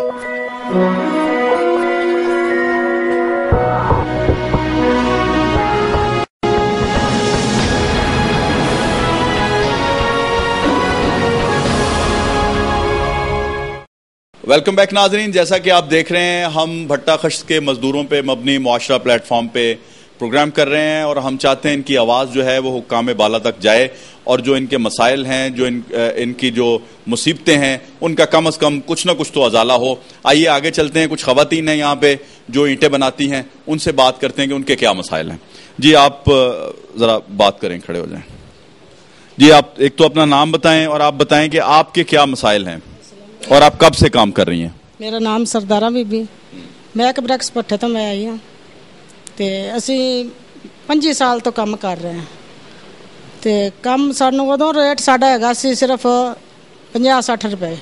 Welcome back ناظرین، جیسا کہ آپ دیکھ رہے ہیں ہم بھٹہ خشت کے مزدوروں پہ مبنی معاشرہ پلیٹ فارم پہ پروگرام کر رہے ہیں، اور ہم چاہتے ہیں ان کی آواز جو ہے وہ حکام بالا تک جائے، اور جو ان کے مسائل ہیں، جو ان کی جو مصیبتیں ہیں، ان کا کم از کم کچھ نہ کچھ تو ازالہ ہو۔ آئیے آگے چلتے ہیں، کچھ خواتین ہیں یہاں پہ جو اینٹیں بناتی ہیں، ان سے بات کرتے ہیں کہ ان کے کیا مسائل ہیں۔ جی آپ ذرا بات کریں، کھڑے ہو جائیں۔ جی آپ ایک تو اپنا نام بتائیں اور آپ بتائیں کہ آپ کے کیا مسائل ہیں اور آپ کب سے کام کر رہی ہیں؟ میرا نام سردارا بی بی، میں کبرکس پٹھے تو میں آئی ہوں تے اسی 25 سال تو کام کر رہے ہیں تے کم سانو ادو ریٹ ساڈا ہے سی صرف 50-60 روپے،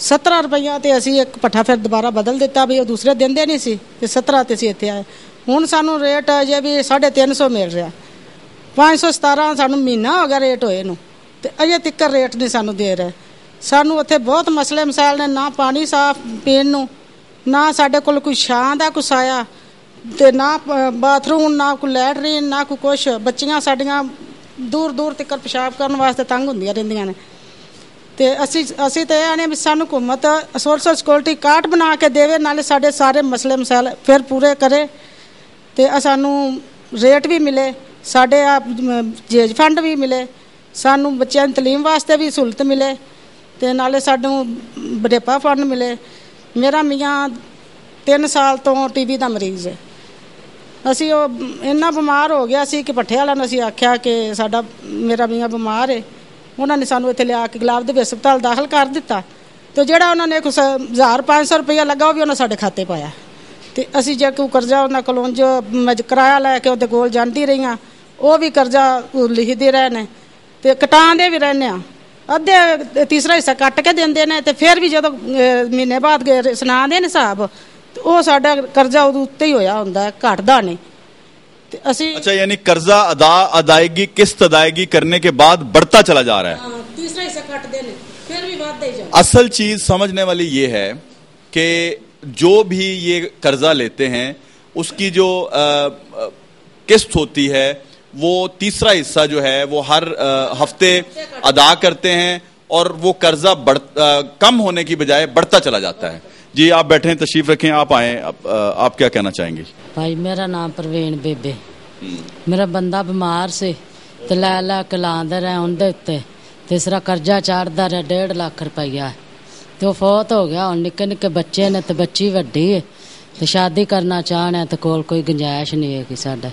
17 روپیہ تے اسی ایک پٹھا پھر دوبارہ بدل دیتا بھی، وہ دوسرے دن دے نہیں سی تے 17 تے اسی اتنے آئے۔ ہوں سانو ریٹ اجے بھی 350 مل رہا، 517 سانو مہینہ ہو گیا ریٹ ہوئے نو تے اجے تک ریٹ نہیں سانو دے رہے۔ سانو اتنے بہت مسئلے مسائل نے، نہ پانی صاف پین نو، نہ سڈے کول کوئی چھاں دا کچھ آیا تے نہ باتھ روم، نہ کوئی لیٹرین، نہ کوئی کچھ۔ بچیاں ساڈیاں دور دور تک پیشاب کرنے واسطے تنگ ہوندیاں رہندیاں نے تے اسی تے آنے بھی سانو حکومت سوشل سیکورٹی کارڈ بنا کے دے، نالے ساڈے سارے مسئلے مسائل پھر پورے کرے تے سانو ریٹ بھی ملے، ساڈے جیج فنڈ بھی ملے، سانو بچیاں دی تعلیم واسطے بھی سہولت ملے تے نالے سانو بڑھیپا فنڈ ملے۔ میرا میاں 3 سال تو ٹی وی دا مریض ہے، اسی وہ اتنا بیمار ہو گیا سی کہ پٹھے والا نے اسی آخیا کہ ساڈا میرا میاں بیمار ہے، انہوں نے سانو اتنے لیا کے گلاب دے ہسپتال داخل کر دیتا، تو جہاں انہوں نے 1500 روپیہ لگا وہ بھی انہوں نے ساڈے کھاتے پایا تے اسی جے کوئی قرضہ انہوں کولوں جو کرایہ لے کے وہ کول جانتی رہی ہاں، وہ بھی قرضہ لکھتے رہے نے تے کٹان دے بھی رہنے ہاں، ادھے تیسرا حصہ کٹ کے دیندے نے تے پھر بھی جدو مہینے بعد سنا دے حساب وہ ساڈا قرضہ اتنے ہی ہویا ہوندا ہے، گھٹدا نہیں تے اسی۔ اچھا، یعنی قرضہ ادائیگی قسط ادائیگی کرنے کے بعد بڑھتا چلا جا رہا ہے، تیسرا حصہ کٹ دے نے پھر بھی بڑھتا ہی جاتا۔ اصل چیز سمجھنے والی یہ ہے کہ جو بھی یہ قرضہ لیتے ہیں اس کی جو قسط ہوتی ہے وہ تیسرا حصہ جو ہے وہ ہر ہفتے ادا کرتے ہیں، اور وہ قرضہ کم ہونے کی بجائے بڑھتا چلا جاتا ہے۔ جی آپ بیٹھیں، تشریف رکھیں، آپ آئیں، آپ کیا کہنا چاہیں گے؟ بھائی میرا نام پروین بیبے، میرا بندہ بیمار سے تے لے لے کے لاندے رہے اندے اتے، تیسرا قرضہ چڑھدا رہا 1.5 لاکھ روپیہ تے وہ فوت ہو گیا۔ ہن نکے نکے بچے نے تے بچی وڈی ہے تے شادی کرنا چاہنے تے کول کوئی گنجائش نہیں ہے کہ ساڈا۔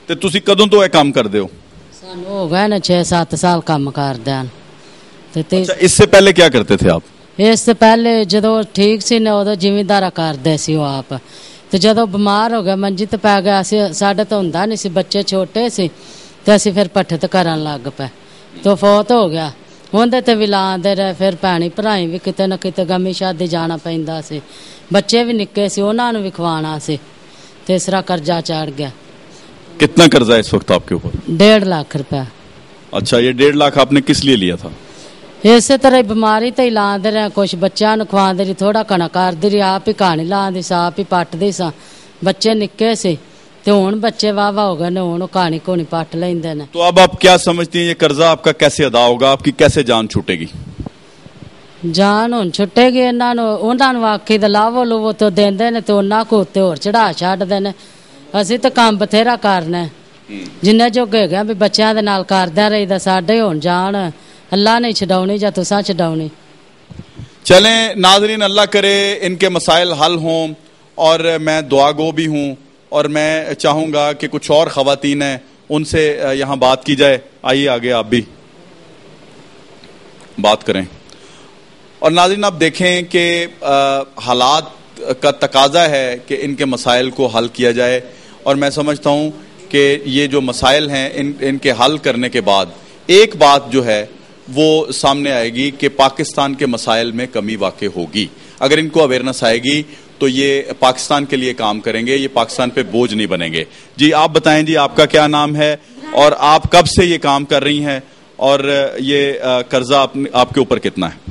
تے تسی کدوں تو یہ کام کردے ہو؟ سانو ہو گئے نا 6-7 سال کام کردیاں تے۔ اس سے پہلے کیا کرتے تھے آپ؟ اس سے پہلے جدو ٹھیک سی نے ادو زمیندارا کردے سی وہ آپ، تے جدو بیمار ہو گیا منجی تے پی گیا، ساڈے تو ہوندا نہیں سی، بچے چھوٹے سی تے اسی پھر پٹھے تے کرن لگ پے تو فوت ہو گیا۔ اندر تے بھی لاندے رہے، پھر بھینی بھرائی بھی کتے نہ کتے گمی شادی جانا پیندا سی، بچے بھی نکے سی انہاں نوں بھی کھوانا سی، تیسرا قرضہ چڑھ گیا۔ کتنا قرضہ ہے اس وقت آپ کے اوپر؟ 1.5 لاکھ روپیہ۔ اچھا، یہ 1.5 لاکھ آپ نے کس لیے لیا تھا؟ اسی طرح بیماری تے ہی لاندے رہے، کچھ بچیاں نوں کھواندے رہی، تھوڑا کھانا کردی رہی، آپ ہی کہانی لاندی سا، آپ ہی پٹدی سا، بچے نکے سی تے ہن بچے واہ واہ ہو گئے نے، ہن کہانی کونی پٹ لیندے نے۔ تو اب آپ کیا سمجھتی ہیں یہ قرضہ آپ کا کیسے ادا ہوگا؟ آپ کی کیسے جان چھوٹے گی؟ جان ہن چھٹے گی، انہاں نوں آکھی تے لاو لو تو دیندے نے تے انہاں کو تے ہور چڑھا چھڈدے نے۔ اسی تے کام بتھیرا کرنے جنہیں جوگے گئے بھی بچیاں دے نال کردے رہی دا، ساڈے ہن جان اللہ نہیں چھڈاونی یا تساں چھڈاونی۔ چلیں ناظرین، اللہ کرے ان کے مسائل حل ہوں، اور میں دعا گو بھی ہوں، اور میں چاہوں گا کہ کچھ اور خواتین ہیں ان سے یہاں بات کی جائے۔ آئیے آگے آپ بھی بات کریں۔ اور ناظرین آپ دیکھیں کہ حالات کا تقاضا ہے کہ ان کے مسائل کو حل کیا جائے، اور میں سمجھتا ہوں کہ یہ جو مسائل ہیں ان کے حل کرنے کے بعد ایک بات جو ہے وہ سامنے آئے گی کہ پاکستان کے مسائل میں کمی واقع ہوگی۔ اگر ان کو اویئرنیس آئے گی تو یہ پاکستان کے لیے کام کریں گے، یہ پاکستان پہ بوجھ نہیں بنیں گے۔ جی آپ بتائیں، جی آپ کا کیا نام ہے اور آپ کب سے یہ کام کر رہی ہیں، اور یہ قرضہ آپ کے اوپر کتنا ہے؟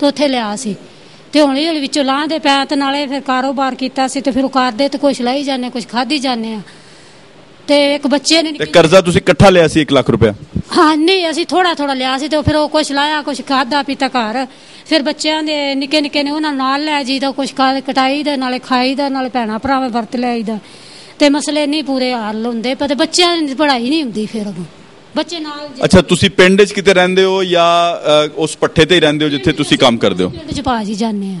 ਤੇ ਉੱਥੇ ਲਿਆ ਸੀ ਤੇ ਹੌਲੀ ਹੌਲੀ ਵਿੱਚੋਂ ਲਾਂਦੇ ਪੈ ਤੇ ਨਾਲੇ ਫਿਰ ਕਾਰੋਬਾਰ ਕੀਤਾ ਸੀ ਤੇ ਫਿਰ ਉਹ ਕਰਦੇ ਤੇ ਕੁਝ ਲਈ ਜਾਂਦੇ ਕੁਝ ਖਾਧੀ ਜਾਂਦੇ ਆ ਤੇ ਇੱਕ ਬੱਚੇ ਨੇ ਤੇ ਕਰਜ਼ਾ ਤੁਸੀਂ ਇਕੱਠਾ ਲਿਆ ਸੀ 1 ਲੱਖ ਰੁਪਇਆ? ਹਾਂ ਨਹੀਂ ਅਸੀਂ ਥੋੜਾ ਥੋੜਾ ਲਿਆ ਸੀ ਤੇ ਫਿਰ ਉਹ ਕੁਝ ਲਾਇਆ ਕੁਝ ਖਾਦਾ ਪੀਤਾ ਘਰ ਫਿਰ ਬੱਚਿਆਂ ਦੇ ਨਿੱਕੇ ਨਿੱਕੇ ਨੇ ਉਹਨਾਂ ਨਾਲ ਲੈ ਜੀਦਾ ਕੁਝ ਕਟਾਈ ਦਾ ਨਾਲੇ ਖਾਈ ਦਾ ਨਾਲੇ ਭੈਣਾਂ ਭਰਾਵੇਂ ਵਰਤ ਲਿਆਈਦਾ ਤੇ ਮਸਲੇ ਨਹੀਂ ਪੂਰੇ ਹੱਲ ਹੁੰਦੇ ਪਰ ਬੱਚਿਆਂ ਦੀ ਪੜ੍ਹਾਈ ਨਹੀਂ ਹੁੰਦੀ ਫਿਰ ਅੱਗੋਂ ਬੱਚੇ ਨਾਲ। ਅੱਛਾ, ਤੁਸੀਂ ਪਿੰਡ 'ਚ ਕਿਤੇ ਰਹਿੰਦੇ ਹੋ ਜਾਂ ਉਸ ਪੱਠੇ ਤੇ ਹੀ ਰਹਿੰਦੇ ਹੋ ਜਿੱਥੇ ਤੁਸੀਂ ਕੰਮ ਕਰਦੇ ਹੋ? ਪਿੰਡ 'ਚ ਭਾਜੀ ਜਾਂਦੇ ਆ।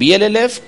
BLLF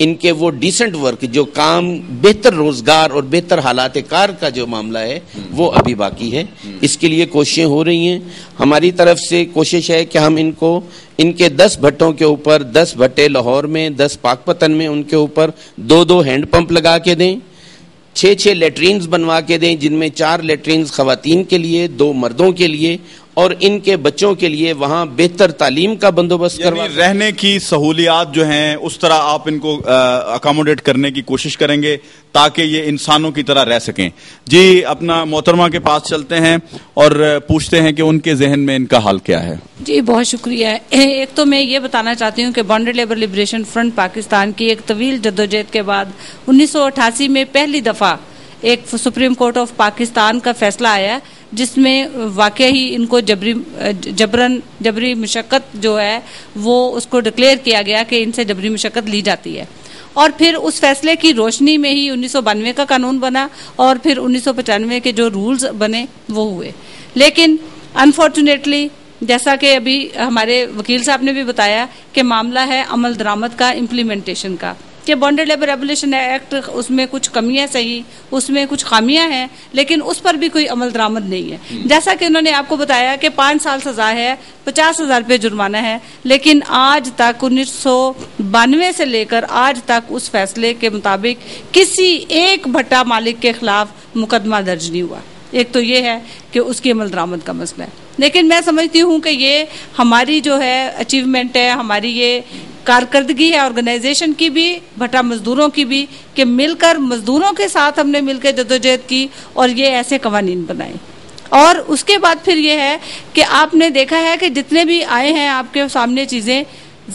ان کے وہ ڈیسنٹ ورک جو کام بہتر روزگار اور بہتر حالات کار کا جو معاملہ ہے وہ ابھی باقی ہے. اس کے لیے کوششیں ہو رہی ہیں. ہماری طرف سے کوشش ہے کہ ہم ان کے 10 بھٹوں کے اوپر 10 بھٹے لاہور میں 10 پاک پتن میں ان کے اوپر 2 ہینڈ پمپ لگا کے دیں, 6 لیٹرینز بنوا کے دیں جن میں 4 لیٹرینز خواتین کے لیے 2 مردوں کے لیے اور ان کے بچوں کے لیے وہاں بہتر تعلیم کا بندوبست کروا. رہنے کی سہولیات جو ہیں اس طرح آپ ان کو اکاموڈیٹ کرنے کی کوشش کریں گے تاکہ یہ انسانوں کی طرح رہ سکیں. جی اپنا محترمہ کے پاس چلتے ہیں اور پوچھتے ہیں کہ ان کے ذہن میں ان کا حال کیا ہے. جی بہت شکریہ. ایک تو میں یہ بتانا چاہتی ہوں کہ bonded labour liberation front Pakistan کی ایک طویل جدوجہد کے بعد 1988 میں پہلی دفعہ ایک سپریم کورٹ آف پاکستان کا فیصلہ آیا جس میں واقعی ان کو جبری مشقت جو ہے وہ اس کو ڈکلیئر کیا گیا کہ ان سے جبری مشقت لی جاتی ہے. اور پھر اس فیصلے کی روشنی میں ہی 1992 کا قانون بنا اور پھر 1995 کے جو رولز بنے وہ ہوئے. لیکن انفارچونیٹلی جیسا کہ ابھی ہمارے وکیل صاحب نے بھی بتایا کہ معاملہ ہے عمل درآمد کا, امپلیمنٹیشن کا, کہ بانڈڈ لیبر ایبولیشن ایکٹ اس میں کچھ کمیاں صحیح, اس میں کچھ خامیاں ہیں, لیکن اس پر بھی کوئی عمل درآمد نہیں ہے. جیسا کہ انہوں نے آپ کو بتایا کہ 5 سال سزا ہے, 50,000 روپے جرمانہ ہے, لیکن آج تک 1992 سے لے کر آج تک اس فیصلے کے مطابق کسی ایک بھٹا مالک کے خلاف مقدمہ درج نہیں ہوا. ایک تو یہ ہے کہ اس کی عمل درآمد کا مسئلہ ہے. لیکن میں سمجھتی ہوں کہ یہ ہماری جو ہے اچیومنٹ ہے, ہماری یہ کارکردگی ہے آرگنائزیشن کی بھی, بھٹا مزدوروں کی بھی, کہ مل کر مزدوروں کے ساتھ ہم نے مل کے جدوجہد کی اور یہ ایسے قوانین بنائے. اور اس کے بعد پھر یہ ہے کہ آپ نے دیکھا ہے کہ جتنے بھی آئے ہیں آپ کے سامنے چیزیں,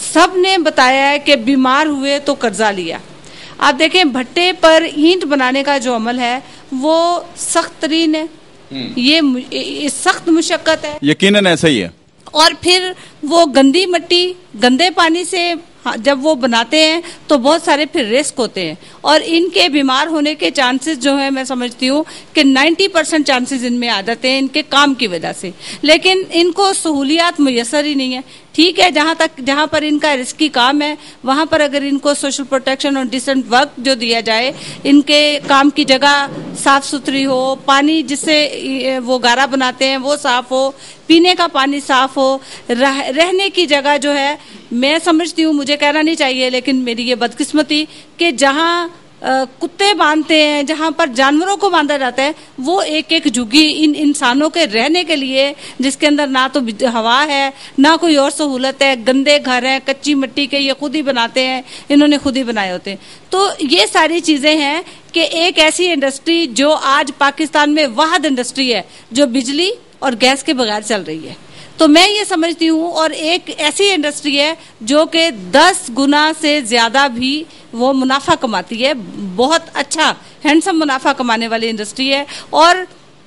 سب نے بتایا ہے کہ بیمار ہوئے تو قرضہ لیا. آپ دیکھیں بھٹے پر اینٹ بنانے کا جو عمل ہے وہ سخت ترین ہے, یہ سخت مشقت ہے, یقیناً ایسا ہی ہے. اور پھر وہ گندی مٹی گندے پانی سے جب وہ بناتے ہیں تو بہت سارے پھر رسک ہوتے ہیں, اور ان کے بیمار ہونے کے چانسز جو ہیں میں سمجھتی ہوں کہ 90% چانسز ان میں آ جاتے ہیں ان کے کام کی وجہ سے. لیکن ان کو سہولیات میسر ہی نہیں ہے. ٹھیک ہے, جہاں پر ان کا رسکی کام ہے وہاں پر اگر ان کو سوشل پروٹیکشن اور ڈیسنٹ ورک جو دیا جائے, ان کے کام کی جگہ صاف ستھری ہو, پانی جس سے وہ گارا بناتے ہیں وہ صاف ہو, پینے کا پانی صاف ہو, رہنے کی جگہ جو ہے, میں سمجھتی ہوں, مجھے کہنا نہیں چاہیے لیکن میری یہ بدقسمتی کہ جہاں کتے باندھتے ہیں, جہاں پر جانوروں کو باندھا جاتا ہے, وہ ایک ایک جھگی ان انسانوں کے رہنے کے لیے جس کے اندر نہ تو ہوا ہے نہ کوئی اور سہولت ہے, گندے گھر ہیں کچی مٹی کے, یہ خود ہی بناتے ہیں, انہوں نے خود ہی بنائے ہوتے ہیں. تو یہ ساری چیزیں ہیں کہ ایک ایسی انڈسٹری جو آج پاکستان میں واحد انڈسٹری ہے جو بجلی اور گیس کے بغیر چل رہی ہے, تو میں یہ سمجھتی ہوں, اور ایک ایسی انڈسٹری ہے جو کہ 10 گنا سے زیادہ بھی وہ منافع کماتی ہے, بہت اچھا ہینڈسم منافع کمانے والی انڈسٹری ہے. اور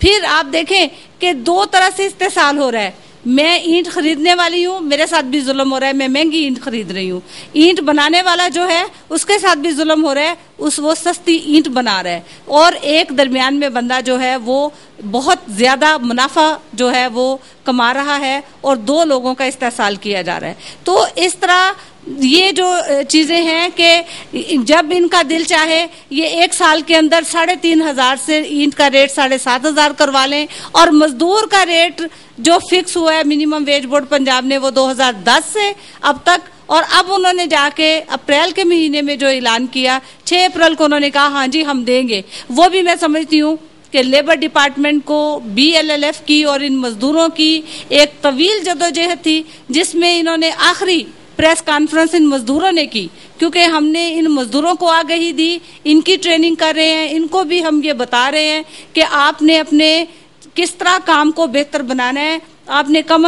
پھر آپ دیکھیں کہ 2 طرح سے استحصال ہو رہا ہے. میں اینٹ خریدنے والی ہوں, میرے ساتھ بھی ظلم ہو رہا ہے, میں مہنگی اینٹ خرید رہی ہوں. اینٹ بنانے والا جو ہے اس کے ساتھ بھی ظلم ہو رہا ہے, وہ سستی اینٹ بنا رہا ہے, اور ایک درمیان میں بندہ جو ہے وہ بہت زیادہ منافع جو ہے وہ کما رہا ہے, اور 2 لوگوں کا استحصال کیا جا رہا ہے. تو اس طرح یہ جو چیزیں ہیں کہ جب ان کا دل چاہے یہ 1 سال کے اندر 3,500 سے اینٹ کا ریٹ 7,500 کروا لیں, اور مزدور کا ریٹ جو فکس ہوا ہے منیمم ویج بورڈ پنجاب نے وہ 2010 سے اب تک, اور اب انہوں نے جا کے اپریل کے مہینے میں جو اعلان کیا 6 اپریل کو انہوں نے کہا ہاں جی ہم دیں گے. وہ بھی میں سمجھتی ہوں کہ لیبر ڈپارٹمنٹ کو BLLF کی اور ان مزدوروں کی ایک طویل جدوجہد تھی جس میں انہوں نے آخری پریس کانفرنس ان مزدوروں نے کی, کیونکہ ہم نے ان مزدوروں کو آگہی دی, ان کی ٹریننگ کر رہے ہیں, ان کو بھی ہم یہ بتا رہے ہیں کہ آپ نے اپنے کس طرح کام کو بہتر بنانا ہے, آپ نے کم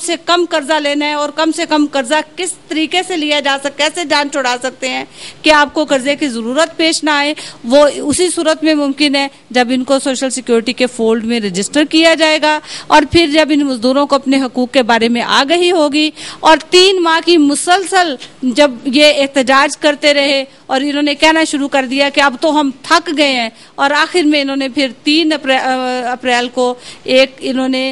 سے کم قرضہ لینا ہے, اور کم سے کم قرضہ کس طریقے سے لیا جا سکتا ہے, کیسے جان چھڑا سکتے ہیں کہ آپ کو قرضے کی ضرورت پیش نہ آئے. وہ اسی صورت میں ممکن ہے جب ان کو سوشل سیکیورٹی کے فولڈ میں رجسٹر کیا جائے گا, اور پھر جب ان مزدوروں کو اپنے حقوق کے بارے میں آگہی ہوگی, اور 3 ماہ کی مسلسل جب یہ احتجاج کرتے رہے اور انہوں نے کہنا شروع کر دیا کہ اب تو ہم تھک گئے ہیں, اور آخر میں انہوں نے پھر 3 اپریل کو ایک انہوں نے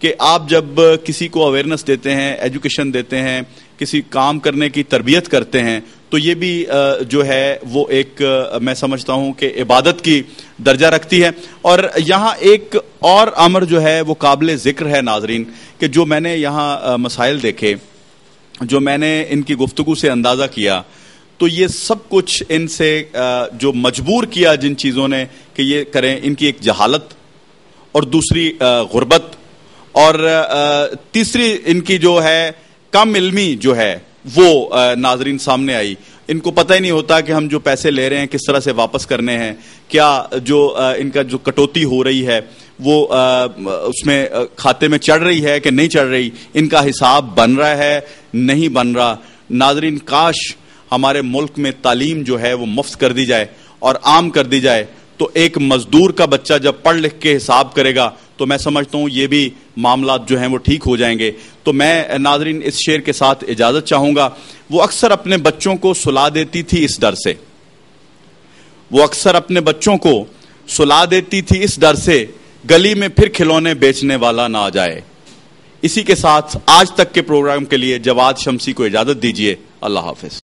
کہ آپ جب کسی کو اویئرنیس دیتے ہیں, ایجوکیشن دیتے ہیں, کسی کام کرنے کی تربیت کرتے ہیں, تو یہ بھی جو ہے وہ ایک میں سمجھتا ہوں کہ عبادت کی درجہ رکھتی ہے. اور یہاں ایک اور امر جو ہے وہ قابل ذکر ہے ناظرین, کہ جو میں نے یہاں مسائل دیکھے, جو میں نے ان کی گفتگو سے اندازہ کیا, تو یہ سب کچھ ان سے جو مجبور کیا جن چیزوں نے کہ یہ کریں, ان کی ایک جہالت, اور دوسری غربت, اور تیسری ان کی جو ہے کم علمی جو ہے وہ ناظرین سامنے آئی. ان کو پتہ ہی نہیں ہوتا کہ ہم جو پیسے لے رہے ہیں کس طرح سے واپس کرنے ہیں, کیا جو ان کا جو کٹوتی ہو رہی ہے وہ اس میں کھاتے میں چڑھ رہی ہے کہ نہیں چڑھ رہی, ان کا حساب بن رہا ہے نہیں بن رہا. ناظرین, کاش ہمارے ملک میں تعلیم جو ہے وہ مفت کر دی جائے اور عام کر دی جائے, تو ایک مزدور کا بچہ جب پڑھ لکھ کے حساب کرے گا تو میں سمجھتا ہوں یہ بھی معاملات جو ہیں وہ ٹھیک ہو جائیں گے. تو میں ناظرین اس شعر کے ساتھ اجازت چاہوں گا. وہ اکثر اپنے بچوں کو سلا دیتی تھی اس ڈر سے, وہ اکثر اپنے بچوں کو سلا دیتی تھی اس ڈر سے, گلی میں پھر کھلونے بیچنے والا نہ آ جائے. اسی کے ساتھ آج تک کے پروگرام کے لیے جواد شمسی کو اجازت دیجیے. اللہ حافظ.